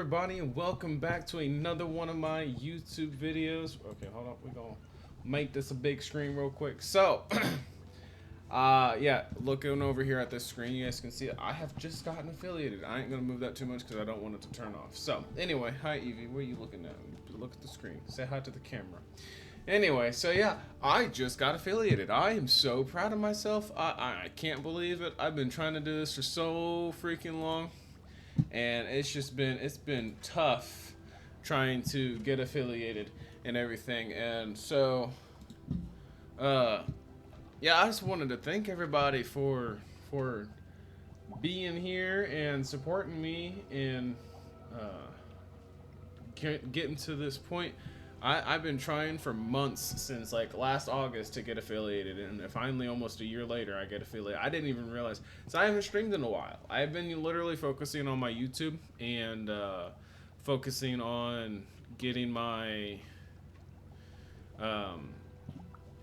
everybody, and welcome back to another one of my YouTube videos. Okay, hold up, we're gonna make this a big screen real quick. So, yeah, looking over here at this screen, you guys can see I have just gotten affiliated. I ain't gonna move that too much because I don't want it to turn off. So, anyway, hi Evie, what are you looking at? Look at the screen, say hi to the camera. Anyway, so yeah, I just got affiliated. I am so proud of myself. I can't believe it. I've been trying to do this for so freaking long. And it's been tough trying to get affiliated and everything. And so yeah, I just wanted to thank everybody for being here and supporting me and getting to this point. I've been trying for months, since like last August, to get affiliated, and finally almost a year later I get affiliated. I didn't even realize, so I haven't streamed in a while. I've been literally focusing on my YouTube and focusing on getting my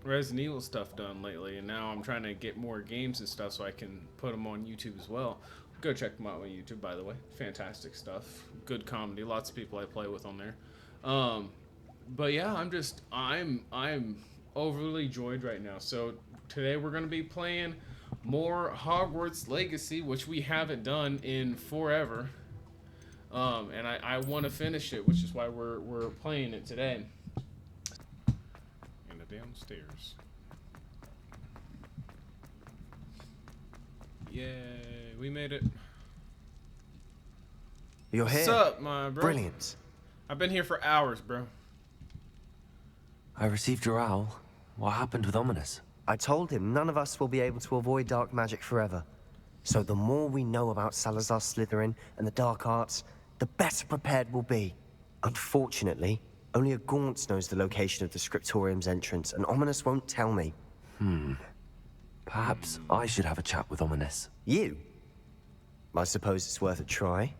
Resident Evil stuff done lately, and now I'm trying to get more games and stuff so I can put them on YouTube as well. Go check them out on YouTube, by the way. Fantastic stuff, good comedy, lots of people I play with on there. But yeah, I'm overly joyed right now. So today we're gonna be playing more Hogwarts Legacy, which we haven't done in forever. And I want to finish it, which is why we're playing it today. And the downstairs. Yay, we made it. You're here? What's up, my bro? Brilliant. I've been here for hours, bro. I received your owl. What happened with Ominous? I told him none of us will be able to avoid dark magic forever. So the more we know about Salazar Slytherin and the dark arts, the better prepared we'll be. Unfortunately, only a Gaunt knows the location of the Scriptorium's entrance, and Ominous won't tell me. Perhaps I should have a chat with Ominous. You? I suppose it's worth a try.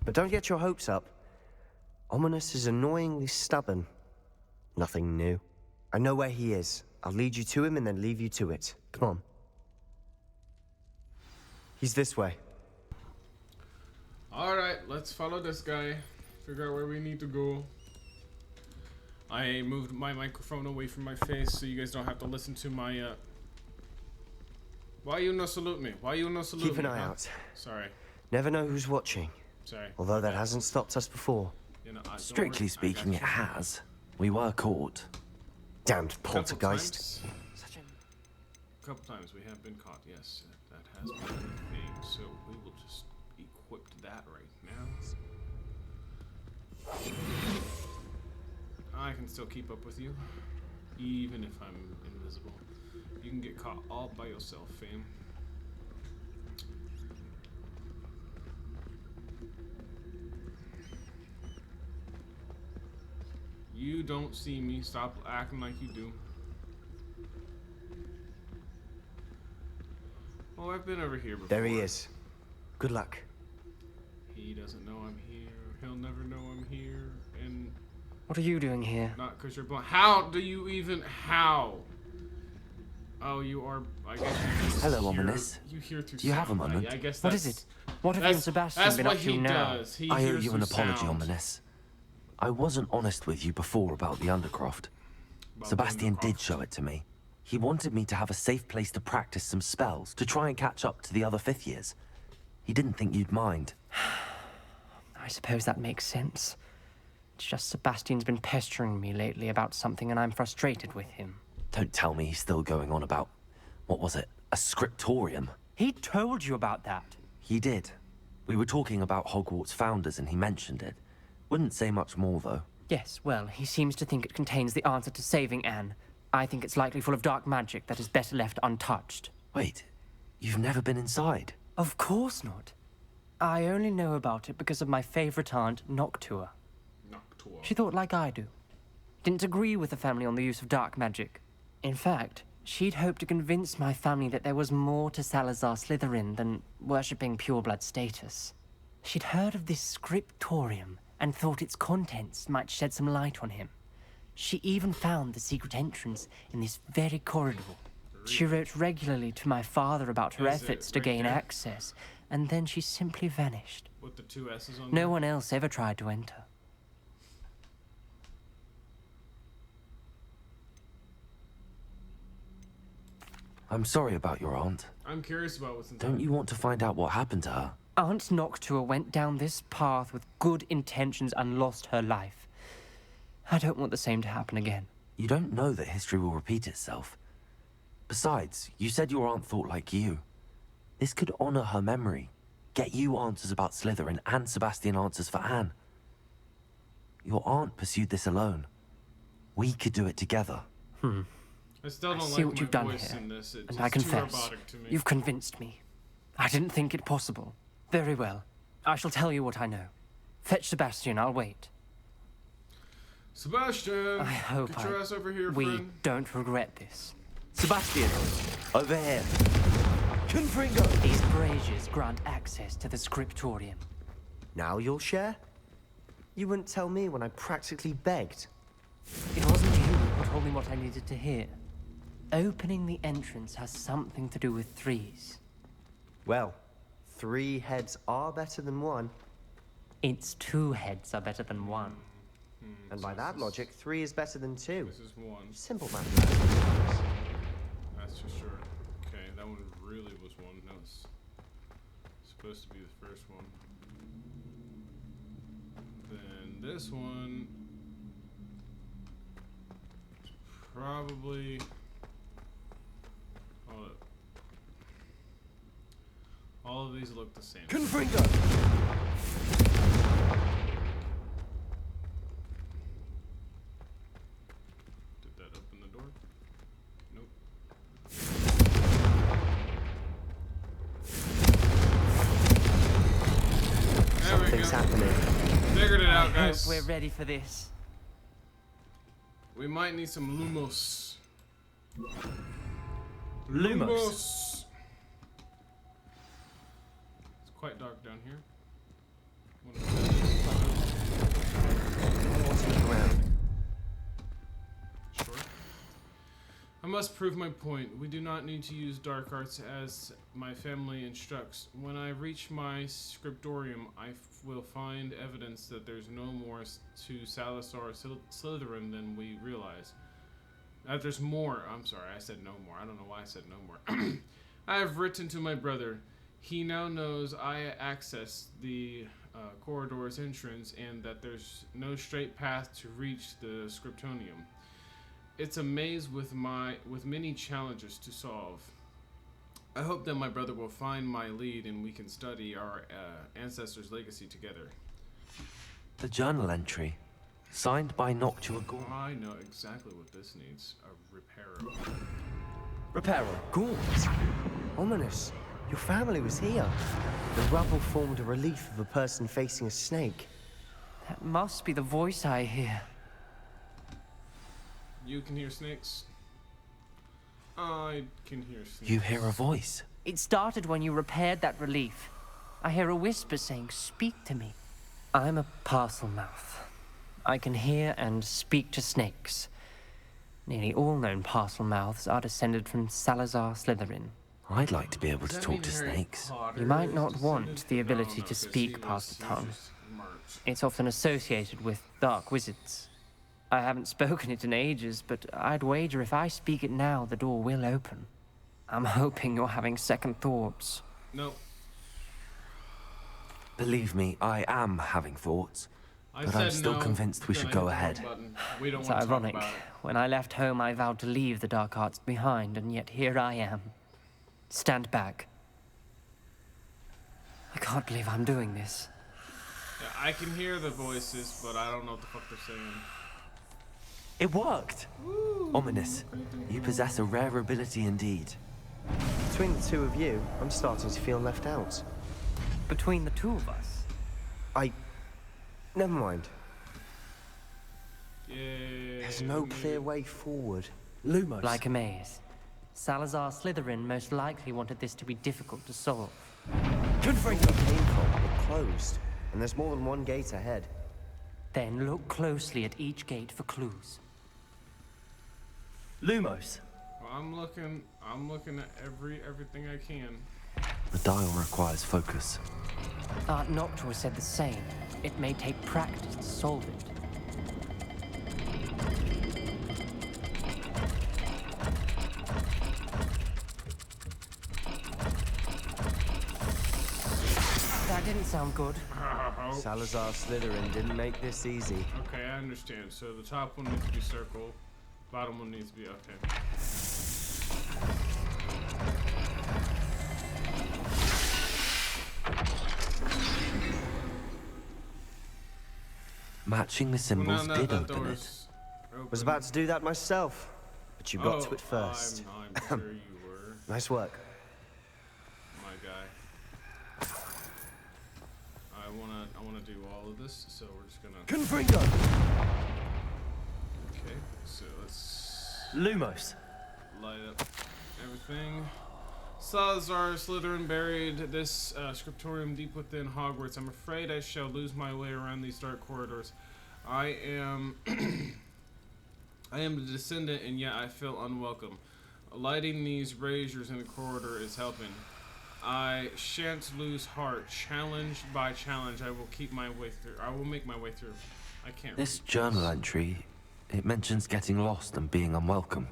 But don't get your hopes up. Ominous is annoyingly stubborn. Nothing new. I know where he is. I'll lead you to him and then leave you to it. Come on. He's this way. Alright, let's follow this guy. Figure out where we need to go. I moved my microphone away from my face so you guys don't have to listen to my, Why you no salute me? Why you no salute me? Keep an eye out. Sorry. Never know who's watching. Sorry. Although that hasn't stopped us before. You know, Strictly speaking, it has. We were caught. Damned poltergeist. A couple times we have been caught, yes. That has been a thing, so we will just equip that right now. I can still keep up with you, even if I'm invisible. You can get caught all by yourself, fam. You don't see me. Stop acting like you do. Oh, I've been over here before. There he is. Good luck. He doesn't know I'm here. He'll never know I'm here. And what are you doing here? not because you're blind. How do you even... How? Oh, you are... I guess you just Hello, hear, Ominous. You hear through Do you have a sound. moment? I guess What that's... is it? What have you and Sebastian been up to now? Does. He I owe hears you an through apology, sound. Ominous. I wasn't honest with you before about the Undercroft. About Sebastian the did Undercroft. show it to me. He wanted me to have a safe place to practice some spells, to try and catch up to the other fifth years. He didn't think you'd mind. I suppose that makes sense. It's just Sebastian's been pestering me lately about something and I'm frustrated with him. Don't tell me he's still going on about, what was it, a scriptorium? He told you about that. He did. We were talking about Hogwarts founders and he mentioned it. Wouldn't say much more, though. Yes, well, he seems to think it contains the answer to saving Anne. I think it's likely full of dark magic that is better left untouched. Wait, you've never been inside? Of course not. I only know about it because of my favorite aunt, Noctua. Noctua. She thought like I do. Didn't agree with the family on the use of dark magic. In fact, she'd hoped to convince my family that there was more to Salazar Slytherin than worshipping pureblood status. She'd heard of this scriptorium and thought its contents might shed some light on him. She even found the secret entrance in this very corridor. She wrote regularly to my father about her efforts to gain access, and then she simply vanished. With the 2 S's on No there? one else ever tried to enter. I'm sorry about your aunt. I'm curious about what's inside. Don't you want to find out what happened to her? Aunt Noctua went down this path with good intentions and lost her life. I don't want the same to happen again. You don't know that history will repeat itself. Besides, you said your aunt thought like you. This could honor her memory, get you answers about Slytherin and Sebastian answers for Anne. Your aunt pursued this alone. We could do it together. I still don't I see like what my you've done voice here, in this. It's and I too confess, robotic to me. you've convinced me. I didn't think it possible. Very well. I shall tell you what I know. Fetch Sebastian, I'll wait. Sebastian! I hope Get your ass over here, we friend. don't regret this. Sebastian! Over here! Confringo! These braziers grant access to the scriptorium. Now you'll share? You wouldn't tell me when I practically begged. It wasn't you who told me what I needed to hear. Opening the entrance has something to do with threes. Well, 3 heads are better than 1. Its 2 heads are better than 1. And by that logic, 3 is better than 2. This is 1. Simple mathematics. That's for sure. Okay, that one really was 1. That was supposed to be the first one. Then this one is probably. Hold up. All of these look the same. Confringo! Did that open the door? Nope. There we Something's go. happening. Figured it I out, hope guys. we're ready for this. We might need some lumos. Lumos. It's quite dark down here. What's on the ground? Sure. I must prove my point. We do not need to use dark arts as my family instructs. When I reach my scriptorium, I will find evidence that there's no more to Salazar Slytherin than we realize. That there's more. I'm sorry, I said no more. I don't know why I said no more. I have written to my brother. He now knows I access the corridor's entrance and that there's no straight path to reach the scriptorium. It's a maze with many challenges to solve. I hope that my brother will find my lead and we can study our ancestors' legacy together. The journal entry, signed by Noctua Gore. I know exactly what this needs. A reparo. Reparo. Gaunt. Ominous. Your family was here. The rubble formed a relief of a person facing a snake. That must be the voice I hear. You can hear snakes? I can hear snakes. You hear a voice. It started when you repaired that relief. I hear a whisper saying, "Speak to me." I'm a parcel mouth. I can hear and speak to snakes. Nearly all known parcel mouths are descended from Salazar Slytherin. I'd like to be able Does to that talk mean to Harry snakes. Potter You might is not want descended- the ability No, no, to 'cause speak he past was- the he was tongue. just merged. It's often associated with dark wizards. I haven't spoken it in ages, but I'd wager if I speak it now, the door will open. I'm hoping you're having second thoughts. No, Believe me, I am having thoughts. I But said I'm still no, convinced we then should I go hit the wrong ahead. button. We don't It's want to talk ironic. about it. When I left home, I vowed to leave the dark arts behind, and yet here I am. Stand back. I can't believe I'm doing this. Yeah, I can hear the voices, but I don't know what the fuck they're saying. It worked! Ominous. You possess a rare ability indeed. Between the 2 of you, I'm starting to feel left out. Between the 2 of us. Never mind. Yeah. There's no clear way forward. Lumos. Like a maze. Salazar Slytherin most likely wanted this to be difficult to solve. Confringo. Where it came from, it closed. And there's more than 1 gate ahead. Then look closely at each gate for clues. Lumos. Well, I'm looking at everything I can. The The dial requires focus. Aunt Noctua said the same. It may take practice to solve it. That didn't sound good. Salazar Slytherin didn't make this easy. Okay, I understand. So the top one needs to be circle, bottom one needs to be okay. Matching the symbols Well, did that open it. door's open. Was about to do that myself, but you got to it first. I'm sure you were, Nice work. my guy. I wanna do all of this, so we're just gonna. Confringo! Okay, so let's Lumos. light up everything. Salazar Slytherin buried this scriptorium deep within Hogwarts. I'm afraid I shall lose my way around these dark corridors. I am I am the descendant, and yet I feel unwelcome. Lighting these braziers in the corridor is helping. I shan't lose heart. Challenged by challenge, I will keep my way through. I will make my way through. I can't This read journal entry, it mentions getting lost and being unwelcome.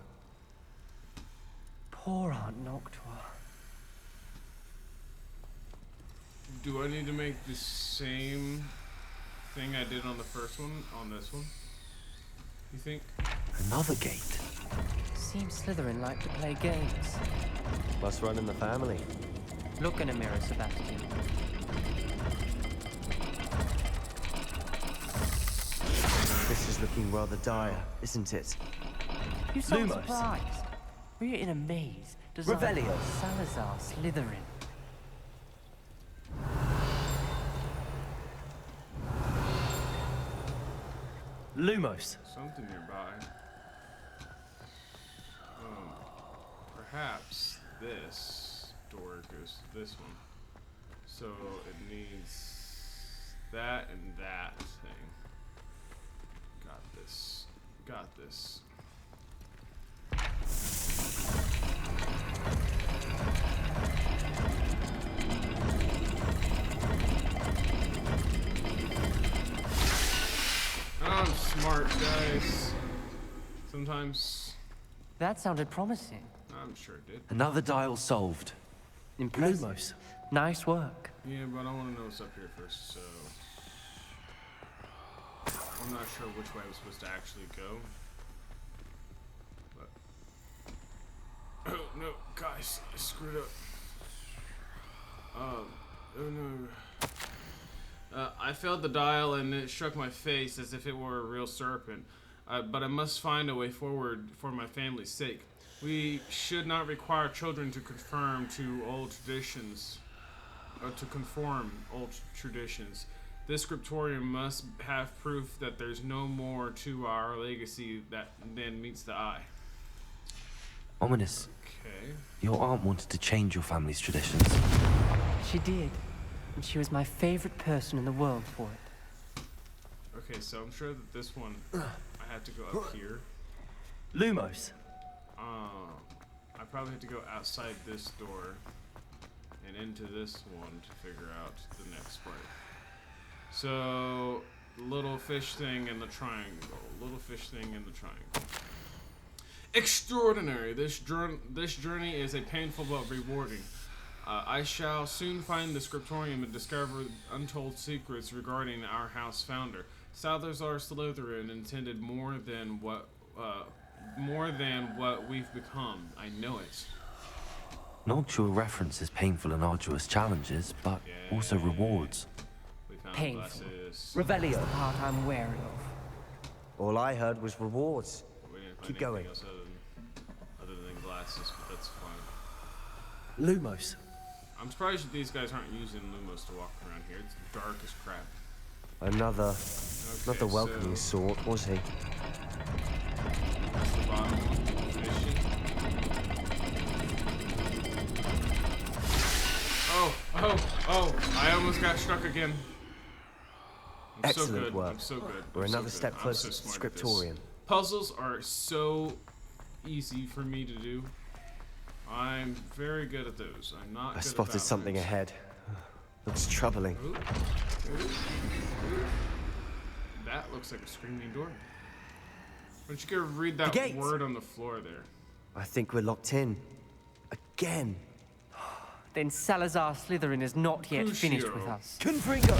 Poor Aunt Noctua. Do I need to make the same thing I did on the first one on this one? You think? Another gate. Seems Slytherin like to play games. Must run in the family. Look in a mirror, Sebastian. This is looking rather dire, isn't it? You sound Lumos. surprised. We're in a maze designed Revelio. by Salazar Slytherin. Lumos. Something nearby. Perhaps this door goes to this one. So it needs that and that thing. Got this. Got this. I'm smart, guys. Sometimes. That sounded promising. I'm sure it did. Another dial solved. Impressive. Lumos. Nice work. Yeah, but I want to know what's up here first, so. I'm not sure which way I'm supposed to actually go. But. Oh, no, guys, I screwed up. Oh no. I failed the dial and it struck my face as if it were a real serpent. But I must find a way forward for my family's sake. We should not require children to conform to old traditions. This scriptorium must have proof that there's no more to our legacy than meets the eye. Ominous. Okay. Your aunt wanted to change your family's traditions. She did. And she was my favorite person in the world for it. Okay, so I'm sure that this one, I have to go up here. Lumos. I probably have to go outside this door and into this one to figure out the next part. So, little fish thing in the triangle. Little fish thing in the triangle. Extraordinary! This journey is a painful but rewarding. I shall soon find the scriptorium and discover untold secrets regarding our house founder. Salazar Slytherin intended more than what we've become. I know it. Noctua references painful and arduous challenges, but also rewards. We found Painful. glasses. Revelio. The part I'm wary of. All I heard was rewards. We didn't find Keep anything going. else other than glasses, but that's fine. Lumos. I'm surprised that these guys aren't using Lumos to walk around here. It's dark as crap. Another. Not Okay, the welcoming so sort, was he? that's the bottom one. Fishing. Oh! I almost got struck again. I'm so Excellent good. work. I'm so good. We're I'm so another good. step I'm closer so to smart at this. Scriptorium. Puzzles are so easy for me to do. I'm very good at those. I'm not I good spotted at something balance. ahead. Looks troubling. Ooh. Ooh. That looks like a screaming door. Why don't you go read that The gate! word on the floor there? I think we're locked in. Again. Then Salazar Slytherin is not yet finished Crucio. with us. Confringo!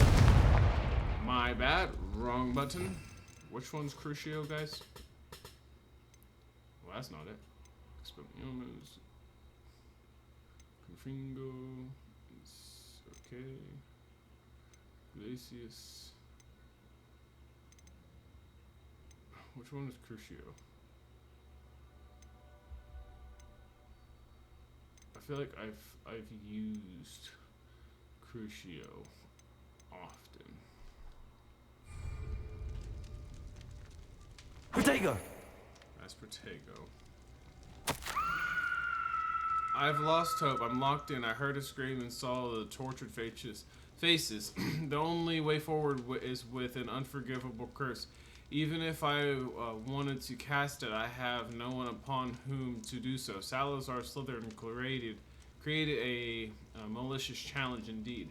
My bad. Wrong button. Which one's Crucio, guys? Well, that's not it. Expelliarmus. Confringo. Okay. Glacius. Which one is Crucio? I feel like I've used Crucio often. Protego! That's Protego. I've lost hope. I'm locked in. I heard a scream and saw the tortured faces. The only way forward is with an unforgivable curse. Even if I wanted to cast it, I have no one upon whom to do so. Salazar Slytherin created a malicious challenge indeed.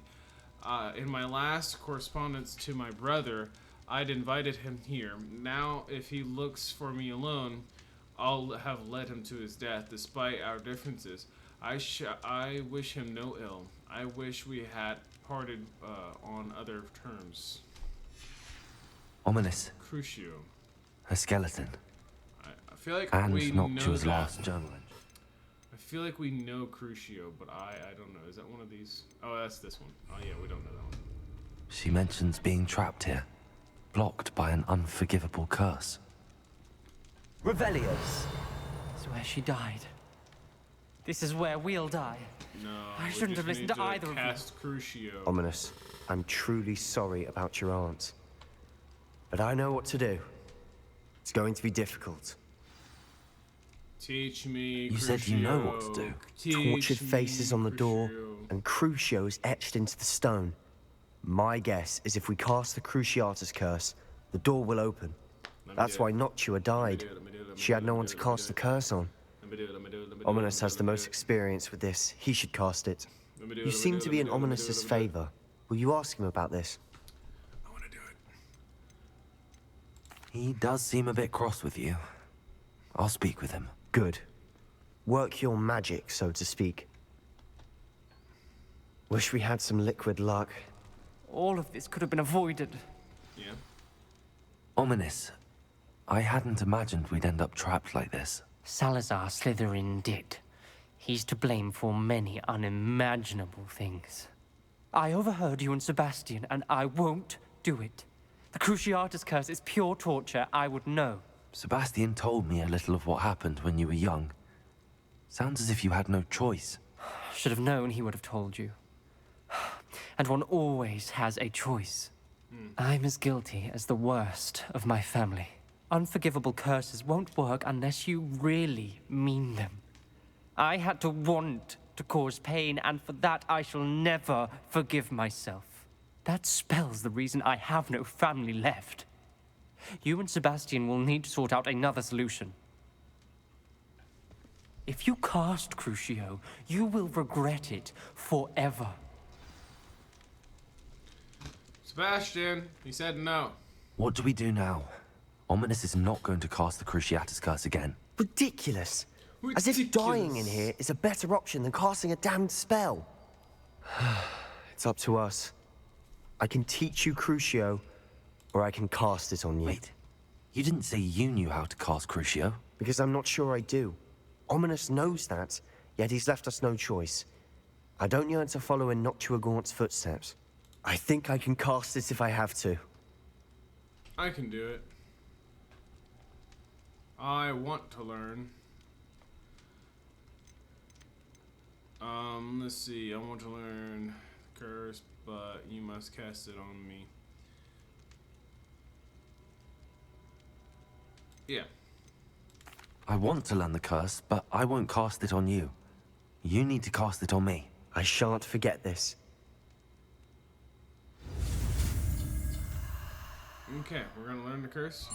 In my last correspondence to my brother, I'd invited him here. Now, if he looks for me alone, I'll have led him to his death, despite our differences. I wish him no ill. I wish we had parted on other terms. Ominous. Crucio. A skeleton. I feel like And we not know to his that. last journal entry. I feel like we know Crucio, but I don't know. Is that one of these? Oh, that's this one. Oh yeah, we don't know that one. She mentions being trapped here, blocked by an unforgivable curse. Revelios! It's where she died. This is where we'll die. No, I we shouldn't just have listened need to either of you. Cast Crucio. Ominous, I'm truly sorry about your aunt. But I know what to do. It's going to be difficult. Teach me. You said you know what to do. Teach Tortured faces me, on the door, Crucio. and Crucio's etched into the stone. My guess is if we cast the Cruciatus curse, the door will open. Let me That's do why it. Noctua died. She had no one to cast the curse on. Ominous has the most experience with this. He should cast it. You seem to be in Ominous's favor. Will you ask him about this? I want to do it. He does seem a bit cross with you. I'll speak with him. Good. Work your magic, so to speak. Wish we had some liquid luck. All of this could have been avoided. Yeah. Ominous. I hadn't imagined we'd end up trapped like this. Salazar Slytherin did. He's to blame for many unimaginable things. I overheard you and Sebastian, and I won't do it. The Cruciatus curse is pure torture. I would know. Sebastian told me a little of what happened when you were young. Sounds as if you had no choice. Should have known he would have told you. And one always has a choice. I'm as guilty as the worst of my family. Unforgivable curses won't work unless you really mean them. I had to want to cause pain, and for that I shall never forgive myself. That spells the reason I have no family left. You and Sebastian will need to sort out another solution. If you cast Crucio, you will regret it forever. Sebastian, he said no. What do we do now? Ominous is not going to cast the Cruciatus curse again. Ridiculous. As if dying in here is a better option than casting a damned spell. It's up to us. I can teach you Crucio, or I can cast it on you. Wait, you didn't say you knew how to cast Crucio? Because I'm not sure I do. Ominous knows that, yet he's left us no choice. I don't yearn to follow in Noctua Gaunt's footsteps. I think I can cast it if I have to. I can do it. I want to learn. Let's see. I want to learn curse, but you must cast it on me. Yeah. I want to learn the curse, but I won't cast it on you. You need to cast it on me. I shan't forget this. Okay, we're gonna learn the curse.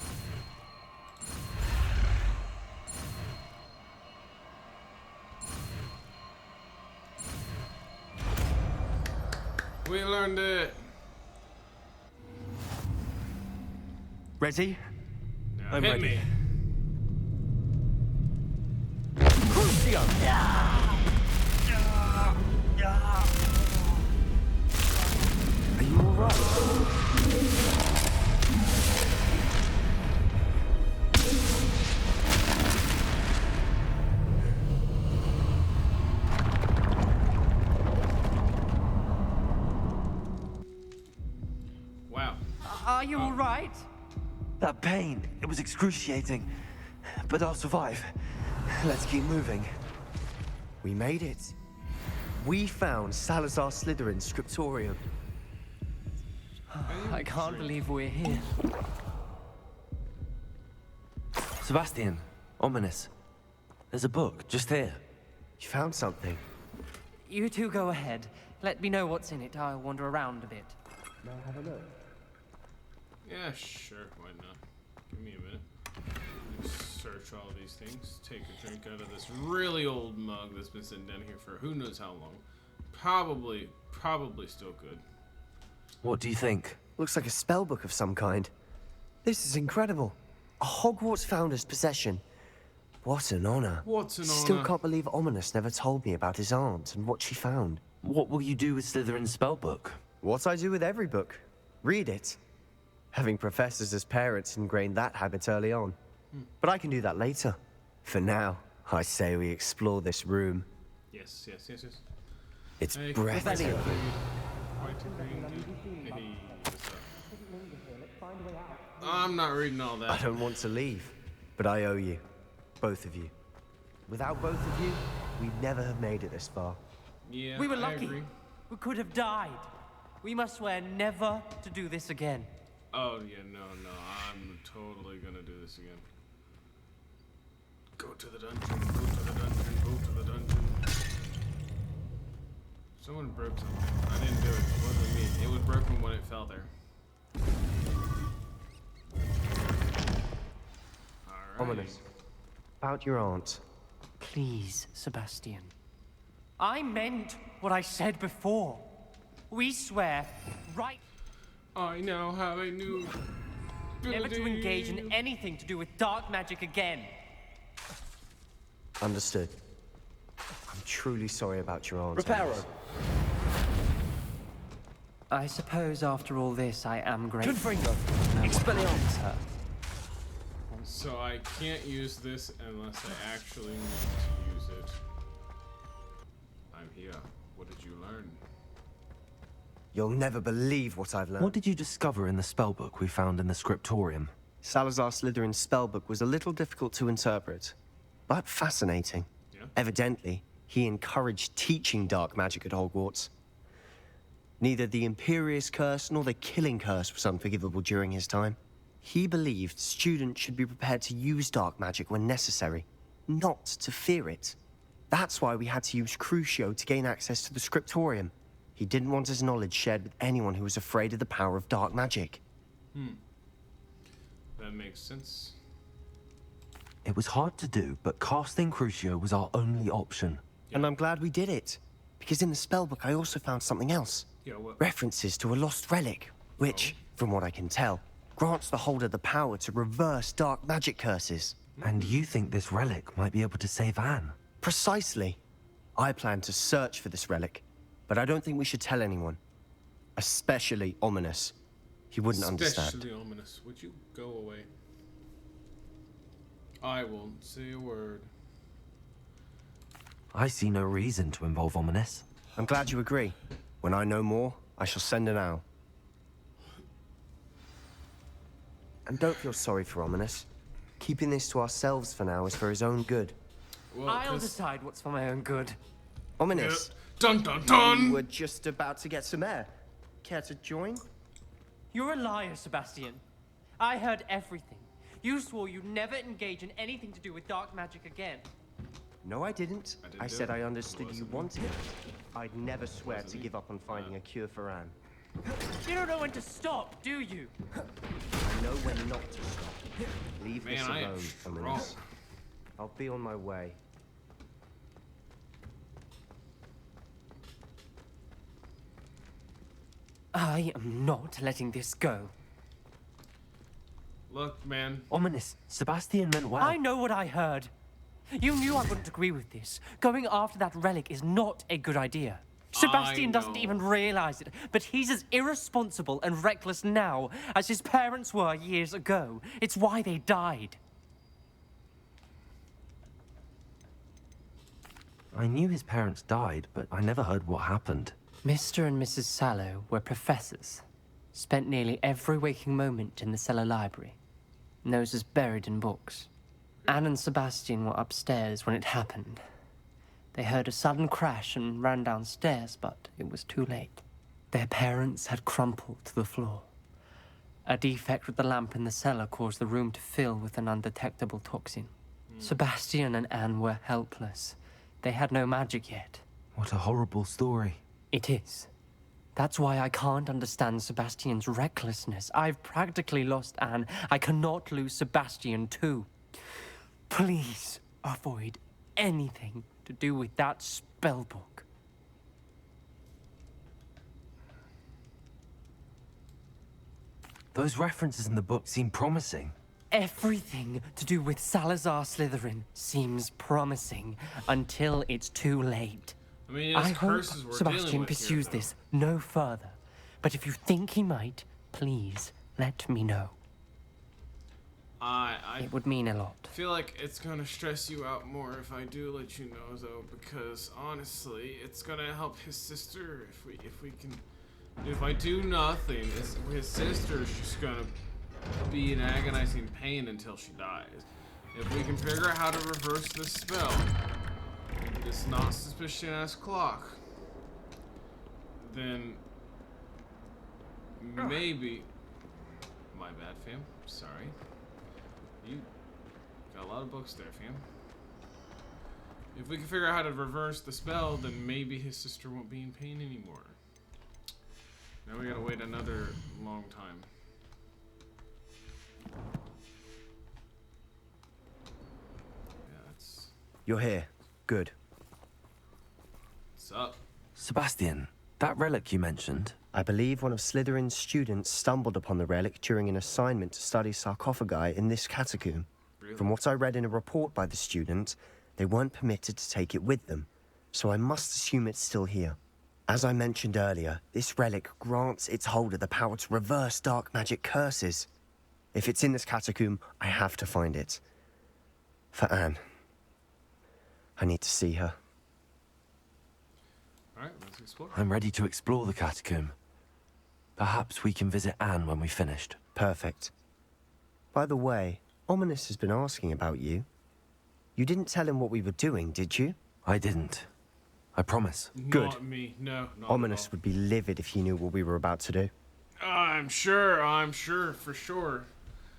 We learned it. Ready? Now I'm hit ready. me. Crucio! Are you alright? Wow. Are you all right? That pain, it was excruciating. But I'll survive. Let's keep moving. We made it. We found Salazar Slytherin's scriptorium. I can't believe we're here. Sebastian, ominous. There's a book just here. You found something. You two go ahead. Let me know what's in it. I'll wander around a bit. Yeah, sure. Why not? Give me a minute. Search all these things. Take a drink out of this really old mug that's been sitting down here for who knows how long. Probably still good. What do you think? Looks like a spell book of some kind. This is incredible. A Hogwarts founder's possession. What an honor. What's an Still honor? can't believe Ominous never told me about his aunt and what she found. What will you do with Slytherin's spellbook? What I do with every book. Read it. Having professors as parents ingrained that habit early on. But I can do that later. For now, I say we explore this room. Yes. It's Hey, breathtaking. Hey, what's up? I'm not reading all I that. don't want to leave, but I owe you. Both of you. Without both of you, we'd never have made it this far. Yeah, We were I lucky. agree. We could have died. We must swear never to do this again. Oh yeah, no, I'm totally gonna do this again. Go to the dungeon, go to the dungeon, go to the dungeon. Someone broke something. I didn't do it. It wasn't me. It was broken when it fell there. Alright. Ominous. About your aunt. Please, Sebastian. I meant what I said before. We swear, right, I now have a new never to engage in ability. anything to do with dark magic again. Understood. I'm truly sorry about your aunt. Reparo. Ominous. I suppose after all this, I am grateful. Confringo. No one Expelliarmus. harms her. So I can't use this unless I actually need to use it. I'm here. What did you learn? You'll never believe what I've learned. What did you discover in the spellbook we found in the scriptorium? Salazar Slytherin's spellbook was a little difficult to interpret, but fascinating. Yeah? Evidently, he encouraged teaching dark magic at Hogwarts. Neither the Imperious Curse nor the Killing Curse was unforgivable during his time. He believed students should be prepared to use dark magic when necessary, not to fear it. That's why we had to use Crucio to gain access to the scriptorium. He didn't want his knowledge shared with anyone who was afraid of the power of dark magic. That makes sense. It was hard to do, but casting Crucio was our only option. And I'm glad we did it, because in the spellbook I also found something else. Yeah, what? References to a lost relic, which, from what I can tell, grants the holder the power to reverse dark magic curses. And you think this relic might be able to save Anne? Precisely. I plan to search for this relic, but I don't think we should tell anyone. Especially Ominous. He wouldn't understand. Especially ominous. Would you go away? I won't say a word. I see no reason to involve Ominous. I'm glad you agree. When I know more, I shall send an owl. And don't feel sorry for Ominous. Keeping this to ourselves for now is for his own good. Well, I'll 'cause- decide what's for my own good. Ominous, Dun dun we dun! were just about to get some air. Care to join? You're a liar, Sebastian. I heard everything. You swore you'd never engage in anything to do with dark magic again. No, I didn't. I didn't I do said it. I understood Wasn't you me. wanted it. I'd never swear Wasn't to me. give up on finding a cure for Anne. You don't know when to stop, do you? I know when not to stop. Leave this Man, I am alone, strong. Ominous. I'll be on my way. I am not letting this go. Look, man. Ominous. Sebastian meant well. I know what I heard. You knew I wouldn't agree with this. Going after that relic is not a good idea. Sebastian doesn't even realize it, but he's as irresponsible and reckless now as his parents were years ago. It's why they died. I knew his parents died, but I never heard what happened. Mr. and Mrs. Sallow were professors. Spent nearly every waking moment in the cellar library. Noses buried in books. Anne and Sebastian were upstairs when it happened. They heard a sudden crash and ran downstairs, but it was too late. Their parents had crumpled to the floor. A defect with the lamp in the cellar caused the room to fill with an undetectable toxin. Sebastian and Anne were helpless. They had no magic yet. What a horrible story. It is. That's why I can't understand Sebastian's recklessness. I've practically lost Anne. I cannot lose Sebastian too. Please avoid anything to do with that spellbook. Those references in the book seem promising. Everything to do with Salazar Slytherin seems promising until it's too late. I mean, I it's hope curses we're Sebastian dealing with pursues here, though. this no further. But if you think he might, please let me know. I It would mean a lot. feel like it's gonna stress you out more if I do let you know, though, because honestly, it's gonna help his sister if we can. If I do nothing, his sister's just gonna be in agonizing pain until she dies. If we can figure out how to reverse this spell, this not suspicious clock, then maybe. My bad, fam. Sorry. You got a lot of books there, fam. If we can figure out how to reverse the spell, then maybe his sister won't be in pain anymore. Now we gotta wait another long time. Yeah, that's... You're here. Good. What's up? Sebastian, that relic you mentioned. I believe one of Slytherin's students stumbled upon the relic during an assignment to study sarcophagi in this catacomb. Really? From what I read in a report by the student, they weren't permitted to take it with them, so I must assume it's still here. As I mentioned earlier, this relic grants its holder the power to reverse dark magic curses. If it's in this catacomb, I have to find it. For Anne. I need to see her. Alright, let's explore. I'm ready to explore the catacomb. Perhaps we can visit Anne when we've finished. Perfect. By the way, Ominous has been asking about you. You didn't tell him what we were doing, did you? I didn't. I promise. Good. Not me, no, not Ominous at all. would be livid if he knew what we were about to do. I'm sure, for sure.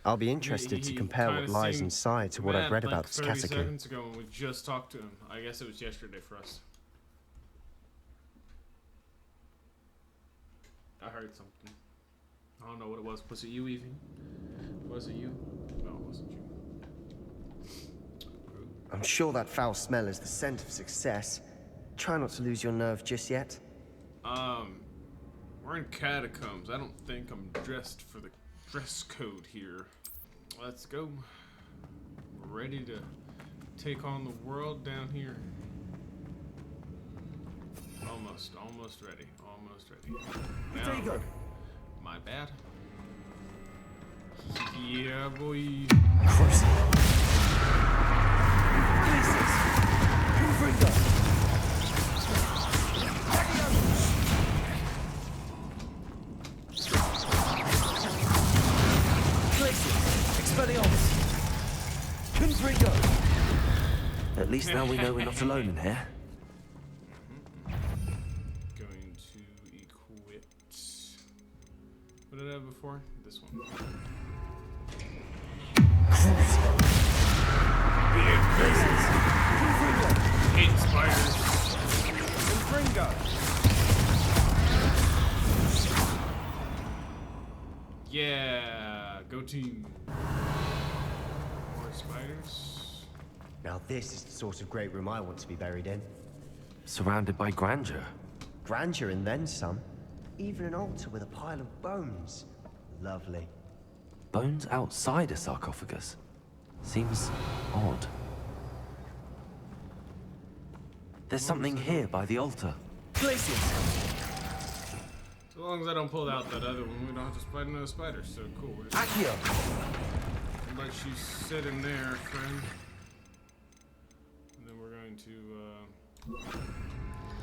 I'll be interested to He compare what kinda lies seemed inside to what I've mad read like about this 30 catacomb. seconds ago when we just talked to him. I guess it was yesterday for us. I heard something. I don't know what it was. Was it you, Evie? Was it you? No, it wasn't you. I'm sure that foul smell is the scent of success. Try not to lose your nerve just yet. We're in catacombs. I don't think I'm dressed for the dress code here. Let's go. We're ready to take on the world down here. Almost ready. Almost ready. There you go. My bad. Yeah, boy. At least now we know we're not alone in here. Going to equip. What did I have before? This one. Hate spiders. Yeah, go team. More spiders. Now this is the sort of great room I want to be buried in. Surrounded by grandeur. Grandeur and then some. Even an altar with a pile of bones. Lovely. Bones outside a sarcophagus? Seems odd. There's something here by the altar. Glaciers! As long as I don't pull out that other one, we don't have to fight another spider. So cool. We're just Accio! let you sit in there, friend. And then we're going to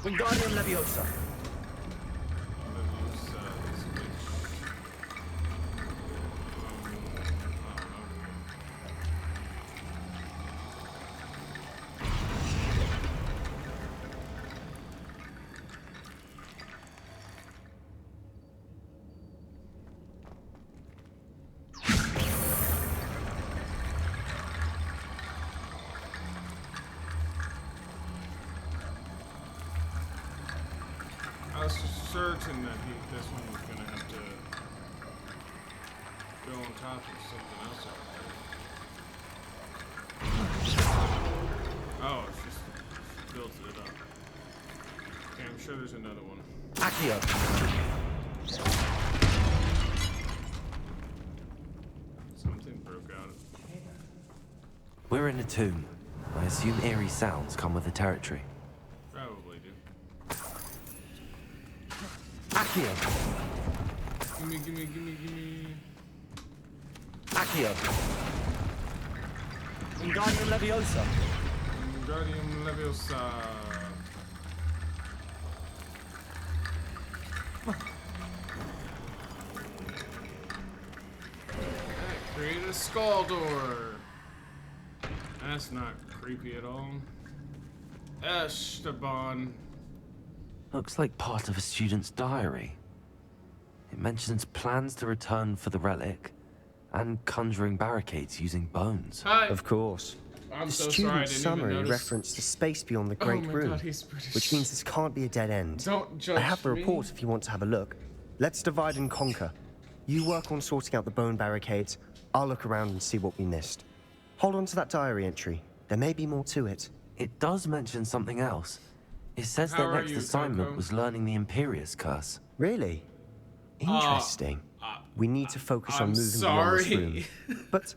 Wingardium Leviosa! use this witch. I don't know. I was certain that this one was gonna have to go on top of something else out there. Oh, it's just built it up. Okay, I'm sure there's another one. Accio! Something broke out. We're in a tomb. I assume eerie sounds come with the territory. Probably do. Accio! Gimme. Accio! Wingardium Leviosa! Wingardium Leviosa. That created a skull door. That's not creepy at all. Esteban. Looks like part of a student's diary. It mentions plans to return for the relic and conjuring barricades using bones. Hi. Of course. I'm The so sorry. I student didn't even summary notice. referenced the space beyond the Oh Great my Room, God, he's British. which means this can't be a dead end. Don't judge I have the me. report if you want to have a look. Let's divide and conquer. You work on sorting out the bone barricades. I'll look around and see what we missed. Hold on to that diary entry. There may be more to it. It does mention something else. It says How their are next you, assignment Coco? was learning the Imperius curse. Really? Interesting. We need to focus on I'm moving beyond this sorry. room. But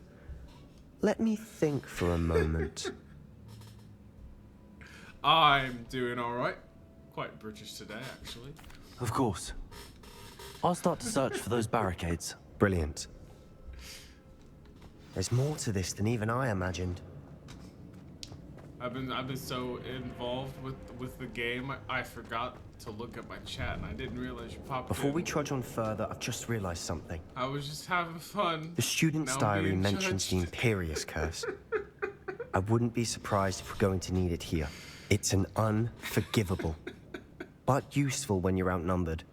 let me think for a moment. I'm doing all right. Quite British today, actually. Of course. I'll start to search for those barricades. Brilliant. There's more to this than even I imagined. I've been so involved with the game, I forgot to look at my chat, and I didn't realize you popped Before in. we trudge on further, I've just realized something. I was just having fun. The student's Now I'm diary being mentions the judged. Imperius curse. I wouldn't be surprised if we're going to need it here. It's an unforgivable, but useful when you're outnumbered.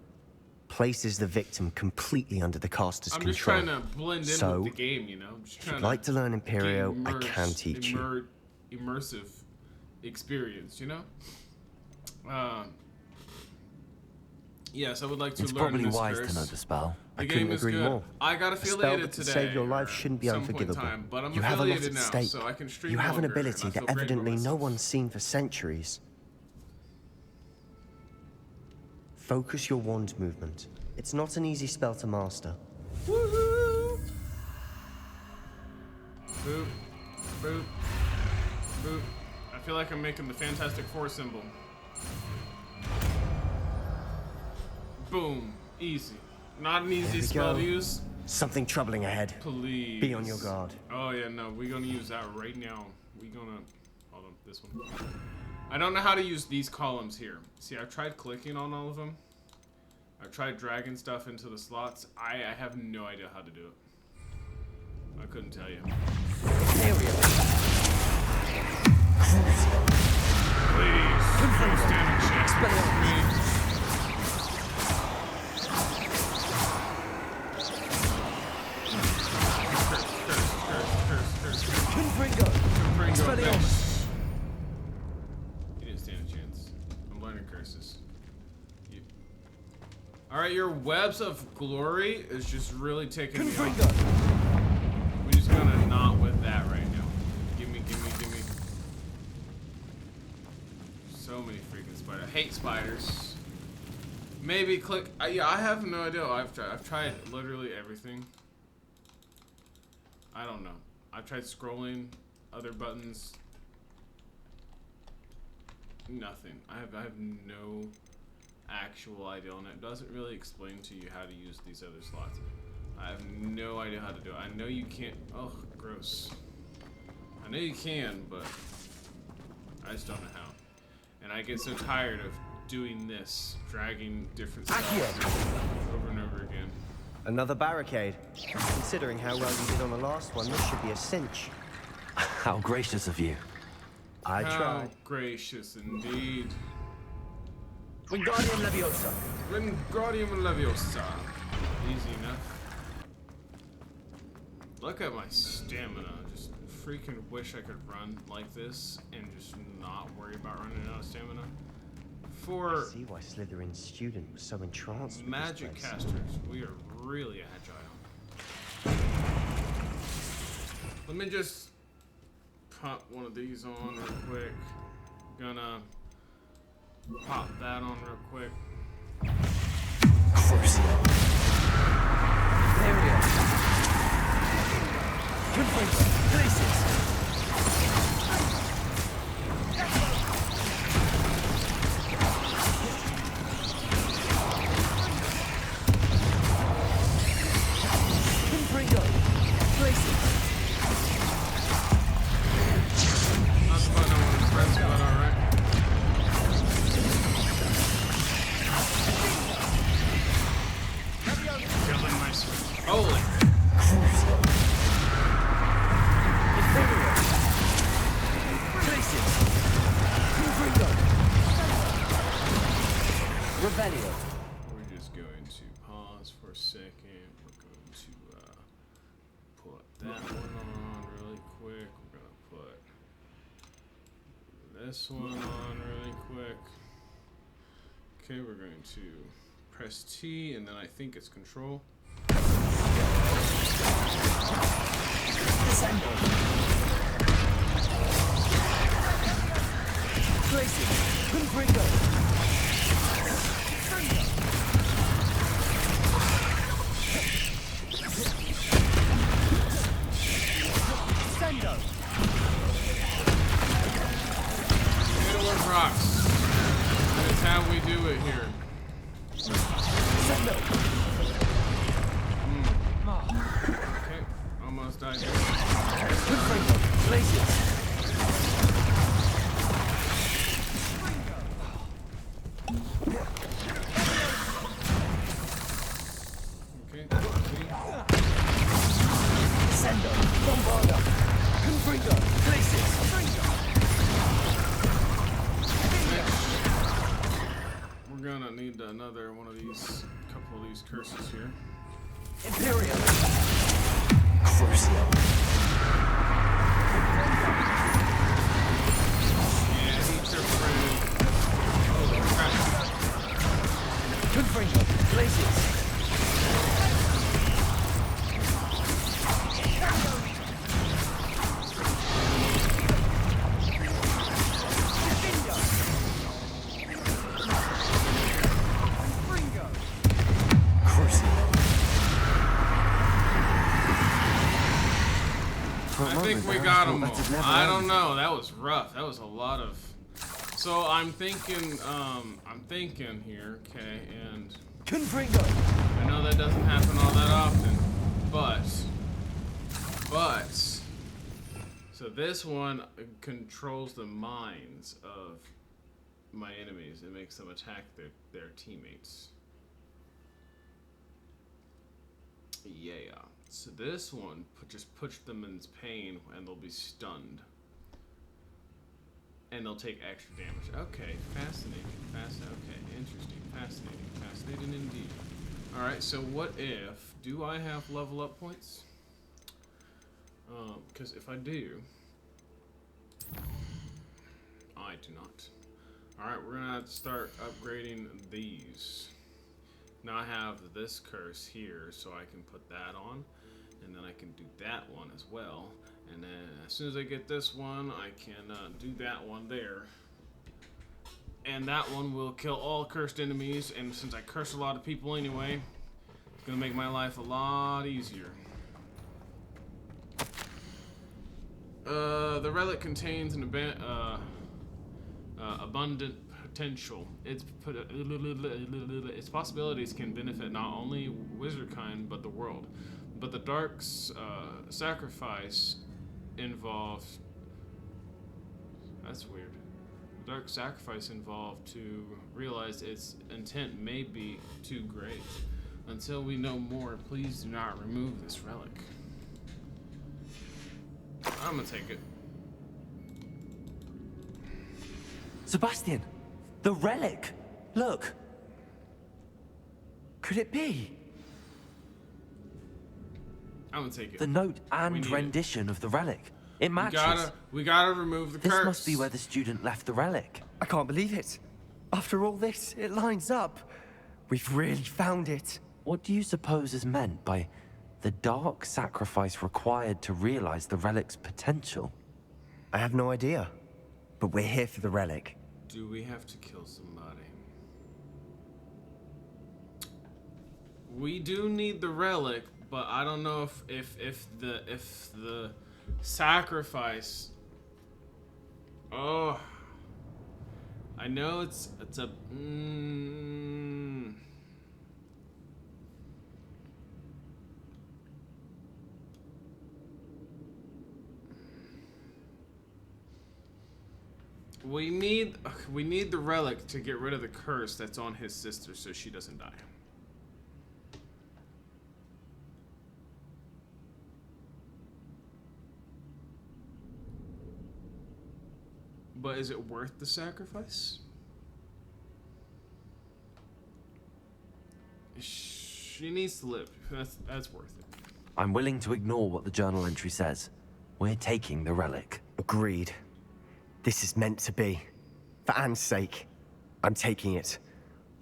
Places the victim completely under the caster's I'm control. just trying to blend in So, with the game, you know. I'm just If trying you'd like to learn Imperio, get I can teach you. Immersive experience, you know. Yes, I would like to It's learn probably this wise curse. to know the spell. The I game couldn't is agree good. more. I got A spell affiliated that could today. save your life or shouldn't be some point in unforgivable. time, but I'm You have a lot at affiliated now, stake. so I can stream You have an longer, and ability I that feel great about evidently no myself. one's seen for centuries. Focus your wand movement. It's not an easy spell to master. Woohoo! Boop, boop, boop. I feel like I'm making the Fantastic Four symbol. Boom, easy. Not an easy we spell go. to use. Something troubling ahead. Please. Be on your guard. Oh yeah, no, we're gonna use that right now. We're gonna, hold on, this one. I don't know how to use these columns here. See, I've tried clicking on all of them. I've tried dragging stuff into the slots. I have no idea how to do it. I couldn't tell you. Please, don't stand a chance with me. Curse. Confringo, bitch. You didn't stand a chance. I'm learning curses. Alright, your webs of glory is just really taking me off. We're just gonna not with that right now. Gimme. So many freaking spiders. I hate spiders. Maybe click. Yeah, I have no idea. I've tried literally everything. I don't know. I've tried scrolling other buttons. Nothing. I have no actual idea, and it doesn't really explain to you how to use these other slots. I have no idea how to do it. I know you can't. Oh, gross. I know you can, but I just don't know how. And I get so tired of doing this, dragging different stuff over and over again. Another barricade. Considering how well you did on the last one, this should be a cinch. How gracious of you. I How tried. gracious indeed. Wingardium Leviosa. Wingardium Leviosa. Easy enough. Look at my stamina. Just freaking wish I could run like this and just not worry about running out of stamina. For I see why Slytherin's student was so entranced with magic this place. casters, we are really agile. Let me just pop one of these on real quick. Gonna pop that on real quick. Not the button I want to press, but alright. Killing my switch. Holy! We're just going to pause for a second. We're going to put that one on really quick. We're going to put this one on really quick. Okay, we're going to press T, and then I think it's Control. Hit it with rocks. That is how we do it here. Okay, almost died here. Okay, we're gonna need another one of these, couple of these curses here. Yeah, heat your friend. Holy crap. I think we got them all. I don't know. That was rough. That was a lot of. So I'm thinking here, okay, and I know that doesn't happen all that often, but so this one controls the minds of my enemies. It makes them attack their teammates. Yeah. So this one just puts them in pain and they'll be stunned. And they'll take extra damage. Okay, fascinating. Okay, interesting. Fascinating indeed. Alright, so what if... Do I have level up points? Because if I do... I do not. Alright, we're gonna have to start upgrading these. Now I have this curse here, so I can put that on. And then I can do that one as well. And then as soon as I get this one, I can do that one there. And that one will kill all cursed enemies, and since I curse a lot of people anyway, it's gonna make my life a lot easier. The relic contains an abundant potential. Its possibilities can benefit not only wizardkind, but the world. But the dark sacrifice involved... That's weird. The dark sacrifice involved to realize its intent may be too great. Until we know more, please do not remove this relic. I'm gonna take it. Sebastian! The relic! Look! Could it be? I'm gonna take it. The note and rendition of the relic. It matches. We gotta remove the curse. This must be where the student left the relic. I can't believe it. After all this, it lines up. We've really found it. What do you suppose is meant by the dark sacrifice required to realize the relic's potential? I have no idea. But we're here for the relic. Do we have to kill somebody? We do need the relic, but I don't know if the sacrifice. Oh, I know it's a. We need the relic to get rid of the curse that's on his sister so she doesn't die. But is it worth the sacrifice? She needs to live. That's worth it. I'm willing to ignore what the journal entry says. We're taking the relic. Agreed. This is meant to be. For Anne's sake, I'm taking it.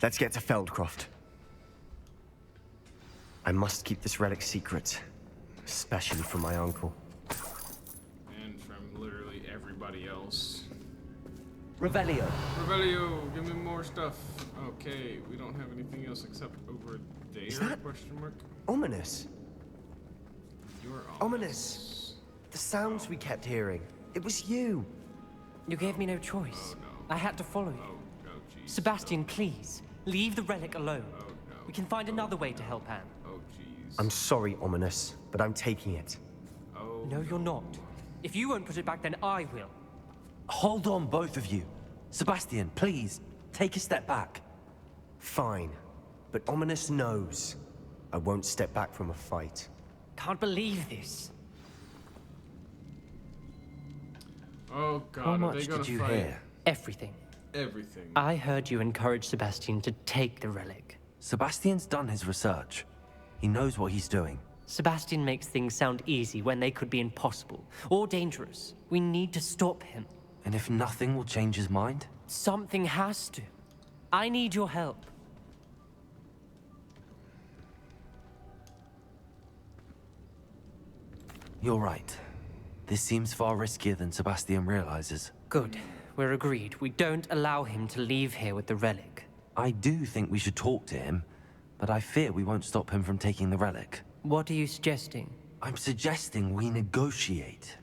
Let's get to Feldcroft. I must keep this relic secret, especially from my uncle. And from literally everybody else. Revelio. Revelio, give me more stuff. Okay, we don't have anything else except over there, Is that question mark? Ominous. You're Ominous. The sounds we kept hearing. It was you. You gave me no choice. Oh, no. I had to follow you. Oh, jeez. Sebastian, please, leave the relic alone. Oh, no. We can find another way to help Anne. Oh, jeez. I'm sorry, Ominous, but I'm taking it. Oh, No, you're not. If you won't put it back, then I will. Hold on, both of you. Sebastian, please, take a step back. Fine, but Ominous knows I won't step back from a fight. Can't believe this. Oh, God. How are much they gonna did you fight? hear? Everything. Everything. I heard you encourage Sebastian to take the relic. Sebastian's done his research. He knows what he's doing. Sebastian makes things sound easy when they could be impossible or dangerous. We need to stop him. And if nothing will change his mind? Something has to. I need your help. You're right. This seems far riskier than Sebastian realizes. Good. We're agreed. We don't allow him to leave here with the relic. I do think we should talk to him, but I fear we won't stop him from taking the relic. What are you suggesting? I'm suggesting we negotiate.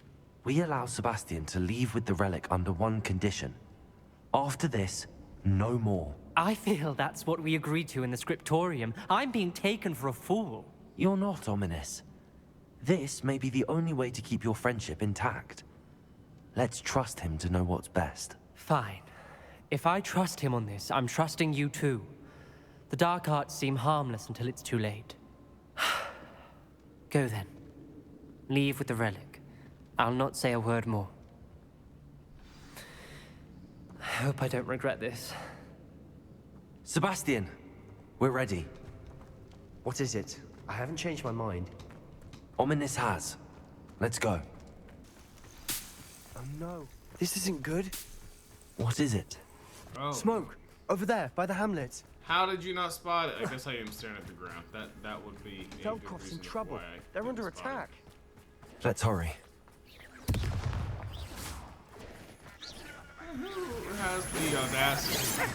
We allow Sebastian to leave with the relic under one condition. After this, no more. I feel that's what we agreed to in the scriptorium. I'm being taken for a fool. You're not ominous. This may be the only way to keep your friendship intact. Let's trust him to know what's best. Fine. If I trust him on this, I'm trusting you too. The dark arts seem harmless until it's too late. Go then. Leave with the relic. I'll not say a word more. I hope I don't regret this. Sebastian, we're ready. What is it? I haven't changed my mind. Ominous has. Let's go. Oh no, this isn't good. What is it? Oh. Smoke! Over there, by the hamlet. How did you not spot it? I guess I am staring at the ground. That would be a good Feldcroft's reason in trouble. why I They're didn't under spot it. attack. Let's hurry. Who has the audacity?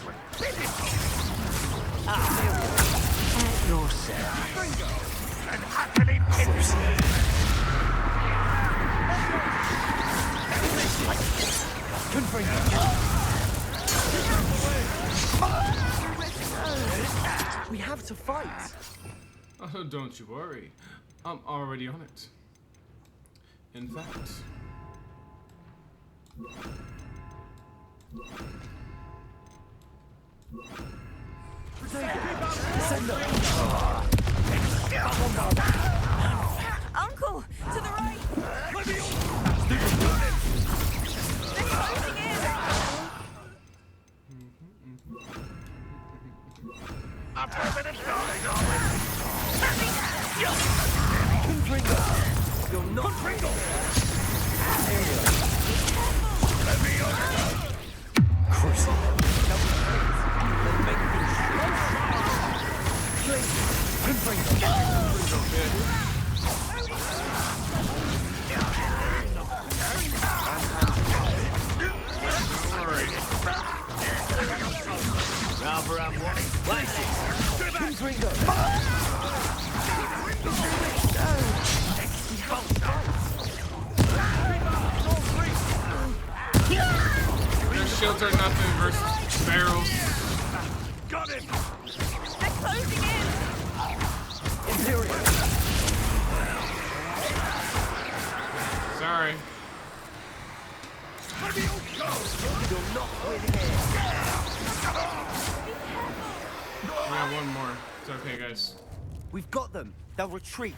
At your service. And happily We have to fight. Oh, don't you worry. I'm already on it. In fact. Uncle, to the right. They're closing in. You're not Their shields are nothing versus barrels. got him! They're closing in. Sorry. We got one more. It's okay, guys. We've got them. They'll retreat.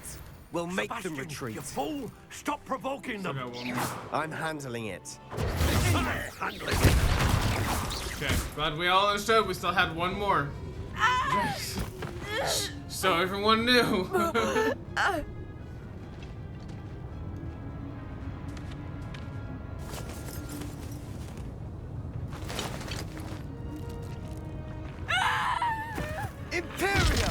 We'll make them Sebastian, retreat. You fool! Stop provoking Still them! got one more. I'm handling it. Okay, glad we all understood. We still had one more. Yes. So everyone knew. Imperia!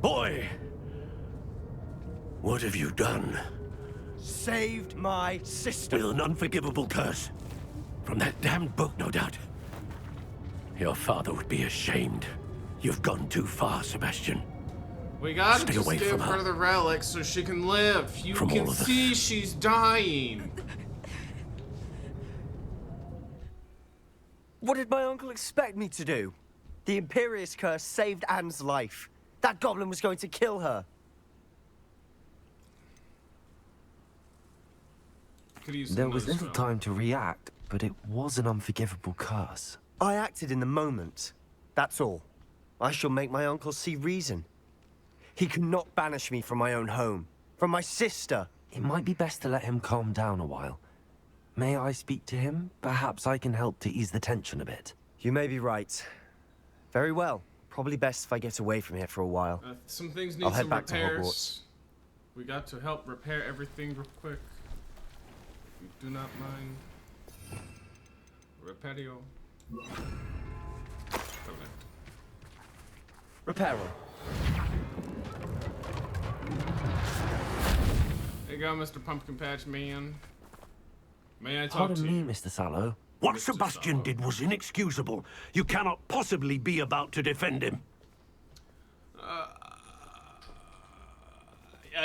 Boy! What have you done? Saved my sister. With an unforgivable curse. From that damned book, no doubt. Your father would be ashamed. You've gone too far, Sebastian. We gotta Stay just away give from her her. the relic so she can live. You From can all of us. see she's dying. What did my uncle expect me to do? The Imperious curse saved Anne's life. That goblin was going to kill her. Could use some There was of this little film. time to react, but it was an unforgivable curse. I acted in the moment. That's all. I shall make my uncle see reason. He cannot banish me from my own home, from my sister. It might be best to let him calm down a while. May I speak to him? Perhaps I can help to ease the tension a bit. You may be right. Very well. Probably best if I get away from here for a while. Some things need I'll head some back to repairs. Hogwarts. We got to help repair everything real quick. If you do not mind. Repario. Okay. Reparo. There you go, Mr. Pumpkin Patch Man. May I talk Pardon to me, you? Mr. Sallow. What Mr. Sebastian Sallow. did was inexcusable. You cannot possibly be about to defend him.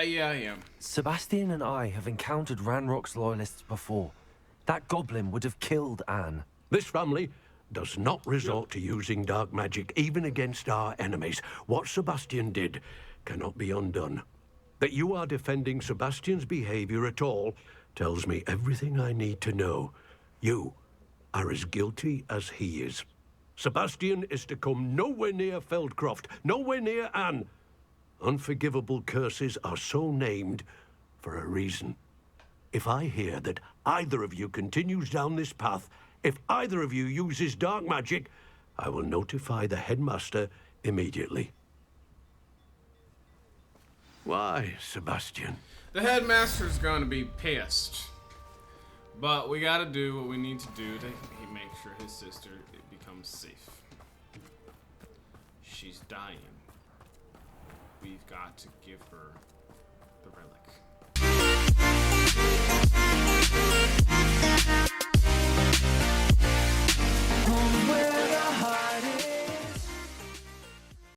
Yeah, I am. Sebastian and I have encountered Ranrock's loyalists before. That goblin would have killed Anne. This family does not resort to using dark magic even against our enemies. What Sebastian did cannot be undone. That you are defending Sebastian's behavior at all tells me everything I need to know. You are as guilty as he is. Sebastian is to come nowhere near Feldcroft, nowhere near Anne. Unforgivable curses are so named for a reason. If I hear that either of you continues down this path, if either of you uses dark magic, I will notify the headmaster immediately. Why, Sebastian? The headmaster's gonna be pissed. But we gotta do what we need to do to make sure his sister becomes safe. She's dying. We've got to give her the relic.